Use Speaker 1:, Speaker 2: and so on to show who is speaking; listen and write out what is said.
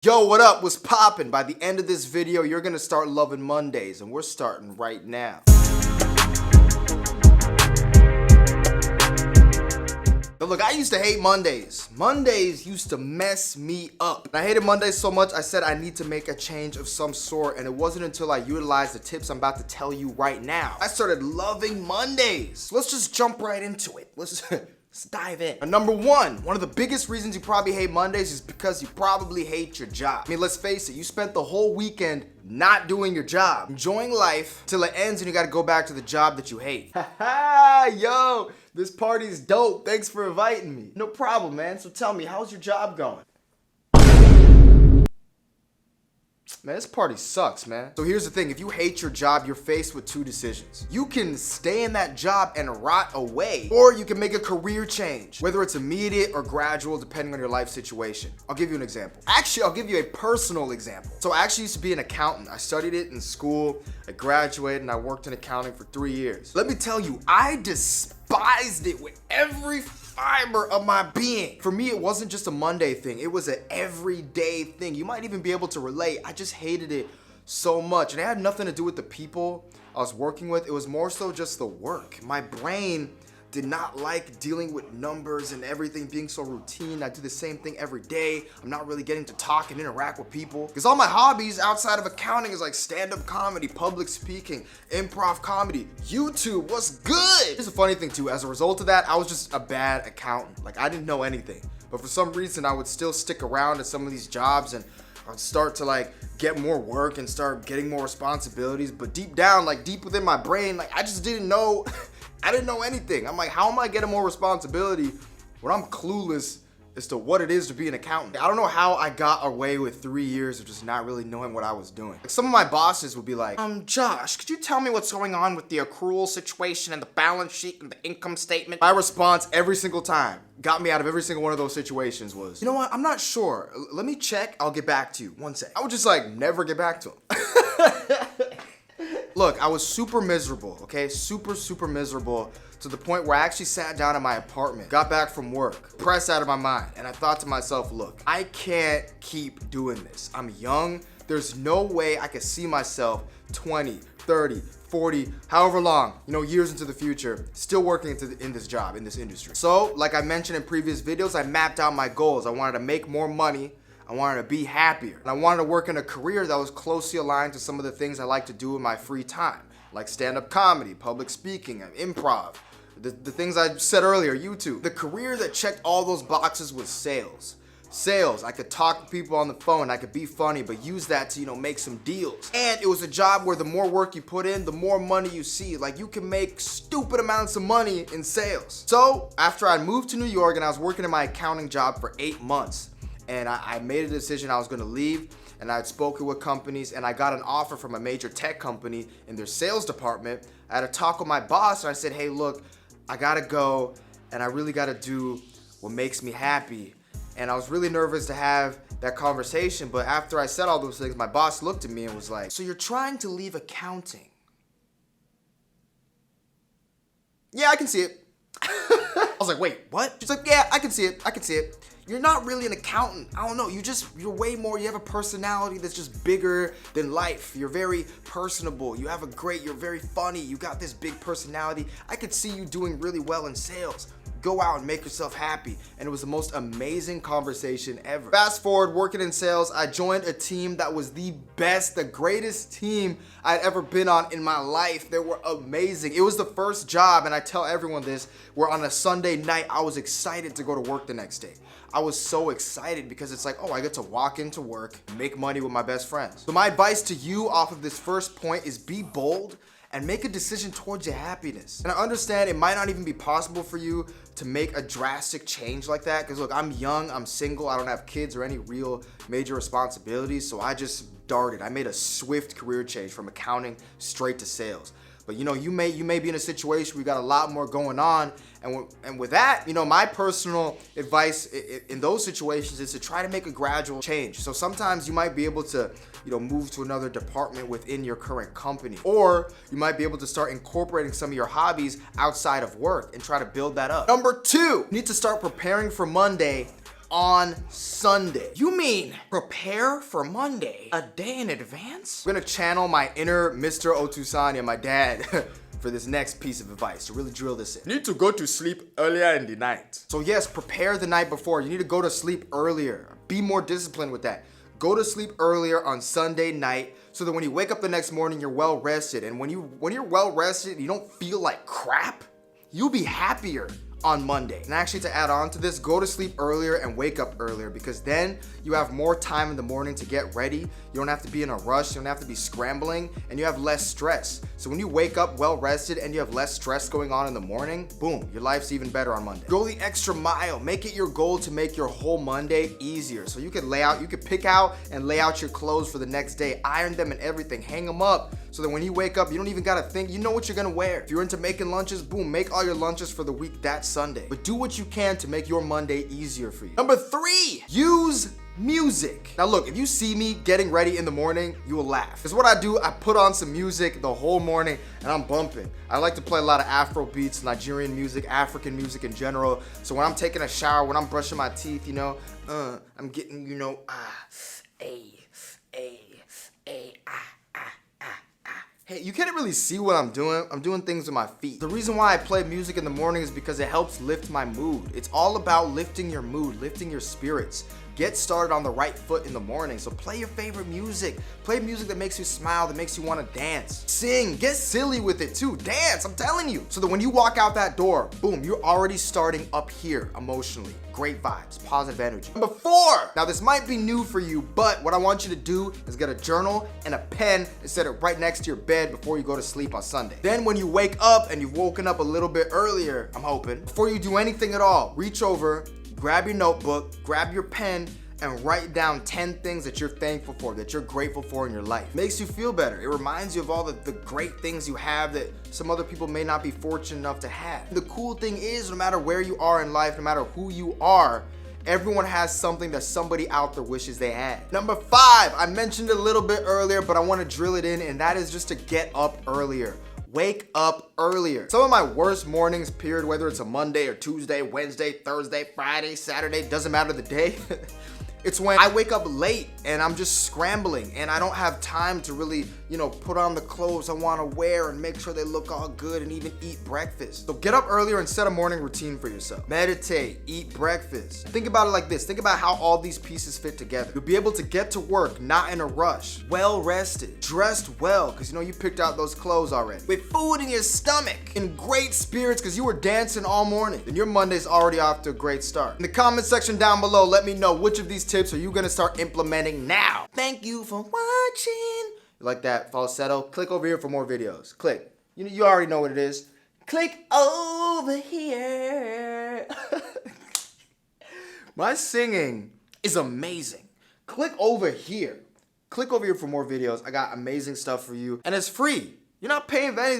Speaker 1: Yo, what up? What's poppin'? By the end of this video, you're gonna start loving Mondays, and we're starting right now. But look, I used to hate Mondays. Mondays used to mess me up. And I hated Mondays so much, I said I need to make a change of some sort, and it wasn't until I utilized the tips I'm about to tell you right now, I started loving Mondays. Let's just jump right into it. Let's dive in. Number one of the biggest reasons you probably hate Mondays is because you probably hate your job. I mean, let's face it, you spent the whole weekend not doing your job, enjoying life till it ends and you gotta go back to the job that you hate. Yo, this party's dope. Thanks for inviting me. No problem, man. So tell me, how's your job going? Man, this party sucks, man. So here's the thing, if you hate your job, you're faced with two decisions. You can stay in that job and rot away, or you can make a career change, whether it's immediate or gradual, depending on your life situation. I'll give you an example. Actually, I'll give you a personal example. So I actually used to be an accountant. I studied it in school, I graduated, and I worked in accounting for 3 years. Let me tell you, I despised it with every fiber of my being. For me, it wasn't just a Monday thing. It was an everyday thing. You might even be able to relate. I just hated it so much. And it had nothing to do with the people I was working with. It was more so just the work. My brain did not like dealing with numbers and everything being so routine. I do the same thing every day. I'm not really getting to talk and interact with people. Because all my hobbies outside of accounting is like stand-up comedy, public speaking, improv comedy, YouTube. What's good? Here's a funny thing too. As a result of that, I was just a bad accountant. Like I didn't know anything. But for some reason, I would still stick around at some of these jobs and I'd start to like get more work and start getting more responsibilities. But deep down, like deep within my brain, like I just didn't know. I didn't know anything. I'm like, how am I getting more responsibility when I'm clueless as to what it is to be an accountant? I don't know how I got away with 3 years of just not really knowing what I was doing. Like some of my bosses would be like, Josh, could you tell me what's going on with the accrual situation and the balance sheet and the income statement? My response every single time, got me out of every single one of those situations was, you know what, I'm not sure. Let me check, I'll get back to you. One sec. I would just like never get back to him. Look, I was super miserable, okay? Super miserable to the point where I actually sat down in my apartment, got back from work, depressed out of my mind, and I thought to myself, look, I can't keep doing this. I'm young. There's no way I could see myself 20, 30, 40, however long, years into the future, still working in this job, in this industry. So, like I mentioned in previous videos, I mapped out my goals. I wanted to make more money. I wanted to be happier. And I wanted to work in a career that was closely aligned to some of the things I like to do in my free time, like stand-up comedy, public speaking, and improv, the things I said earlier, YouTube. The career that checked all those boxes was sales. Sales, I could talk to people on the phone, I could be funny, but use that to, make some deals. And it was a job where the more work you put in, the more money you see. Like you can make stupid amounts of money in sales. So after I moved to New York and I was working in my accounting job for 8 months, and I made a decision I was gonna leave, and I had spoken with companies, and I got an offer from a major tech company in their sales department. I had a talk with my boss, and I said, hey, look, I gotta go, and I really gotta do what makes me happy. And I was really nervous to have that conversation, but after I said all those things, my boss looked at me and was like, so you're trying to leave accounting? Yeah, I can see it. I was like, wait, what? She's like, yeah, I can see it. You're not really an accountant. I don't know, you're way more, you have a personality that's just bigger than life. You're very personable. You're very funny. You got this big personality. I could see you doing really well in sales. Go out and make yourself happy. And it was the most amazing conversation ever. Fast forward, working in sales, I joined a team that was the best, the greatest team I'd ever been on in my life. They were amazing. It was the first job, and I tell everyone this, where on a Sunday night, I was excited to go to work the next day. I was so excited because it's like, oh, I get to walk into work, make money with my best friends. So my advice to you off of this first point is be bold and make a decision towards your happiness. And I understand it might not even be possible for you to make a drastic change like that, because look, I'm young, I'm single, I don't have kids or any real major responsibilities, so I just darted. I made a swift career change from accounting straight to sales. But you may be in a situation where you got a lot more going on, and with that, my personal advice in those situations is to try to make a gradual change. So sometimes you might be able to, move to another department within your current company, or you might be able to start incorporating some of your hobbies outside of work and try to build that up. Number 2, you need to start preparing for Monday on Sunday. You mean prepare for Monday a day in advance? I'm gonna channel my inner Mr. Otusanya, my dad, for this next piece of advice to really drill this in. You need to go to sleep earlier in the night. So yes, prepare the night before. You need to go to sleep earlier. Be more disciplined with that. Go to sleep earlier on Sunday night so that when you wake up the next morning, you're well rested. And when you're well rested and you don't feel like crap, you'll be happier on Monday. And actually, to add on to this, go to sleep earlier and wake up earlier, because then you have more time in the morning to get ready. You don't have to be in a rush, you don't have to be scrambling, and you have less stress. So when you wake up well rested and you have less stress going on in the morning, boom, your life's even better on Monday. Go the extra mile. Make it your goal to make your whole Monday easier. So you could pick out and lay out your clothes for the next day, iron them and everything, hang them up, so that when you wake up, you don't even gotta think, you know what you're gonna wear. If you're into making lunches, boom, make all your lunches for the week that Sunday. But do what you can to make your Monday easier for you. Number 3, use music. Now look, if you see me getting ready in the morning, you will laugh. Because what I do, I put on some music the whole morning and I'm bumping. I like to play a lot of Afro beats, Nigerian music, African music in general. So when I'm taking a shower, when I'm brushing my teeth, I'm getting, Hey, you can't really see what I'm doing. I'm doing things with my feet. The reason why I play music in the morning is because it helps lift my mood. It's all about lifting your mood, lifting your spirits. Get started on the right foot in the morning. So play your favorite music. Play music that makes you smile, that makes you want to dance. Sing, get silly with it too. Dance, I'm telling you. So that when you walk out that door, boom, you're already starting up here emotionally. Great vibes, positive energy. Number 4, now this might be new for you, but what I want you to do is get a journal and a pen and set it right next to your bed before you go to sleep on Sunday. Then when you wake up and you've woken up a little bit earlier, I'm hoping, before you do anything at all, reach over, grab your notebook, grab your pen, and write down 10 things that you're thankful for, that you're grateful for in your life. Makes you feel better. It reminds you of all the great things you have that some other people may not be fortunate enough to have. The cool thing is, no matter where you are in life, no matter who you are, everyone has something that somebody out there wishes they had. Number 5, I mentioned it a little bit earlier, but I want to drill it in, and that is just to get up earlier. Wake up earlier. Some of my worst mornings, period, whether it's a Monday or Tuesday, Wednesday, Thursday, Friday, Saturday, doesn't matter the day. It's when I wake up late and I'm just scrambling and I don't have time to really, put on the clothes I want to wear and make sure they look all good and even eat breakfast. So get up earlier and set a morning routine for yourself. Meditate, eat breakfast. Think about it like this. Think about how all these pieces fit together. You'll be able to get to work not in a rush, well rested, dressed well, because you picked out those clothes already, with food in your stomach, in great spirits because you were dancing all morning. Then your Monday's already off to a great start. In the comment section down below, let me know which of these tips are you gonna start implementing now. Thank you for watching. You like that falsetto? Click over here for more videos. Click. You already know what it is. Click over here. My singing is amazing. Click over here. Click over here for more videos. I got amazing stuff for you, and it's free. You're not paying for anything.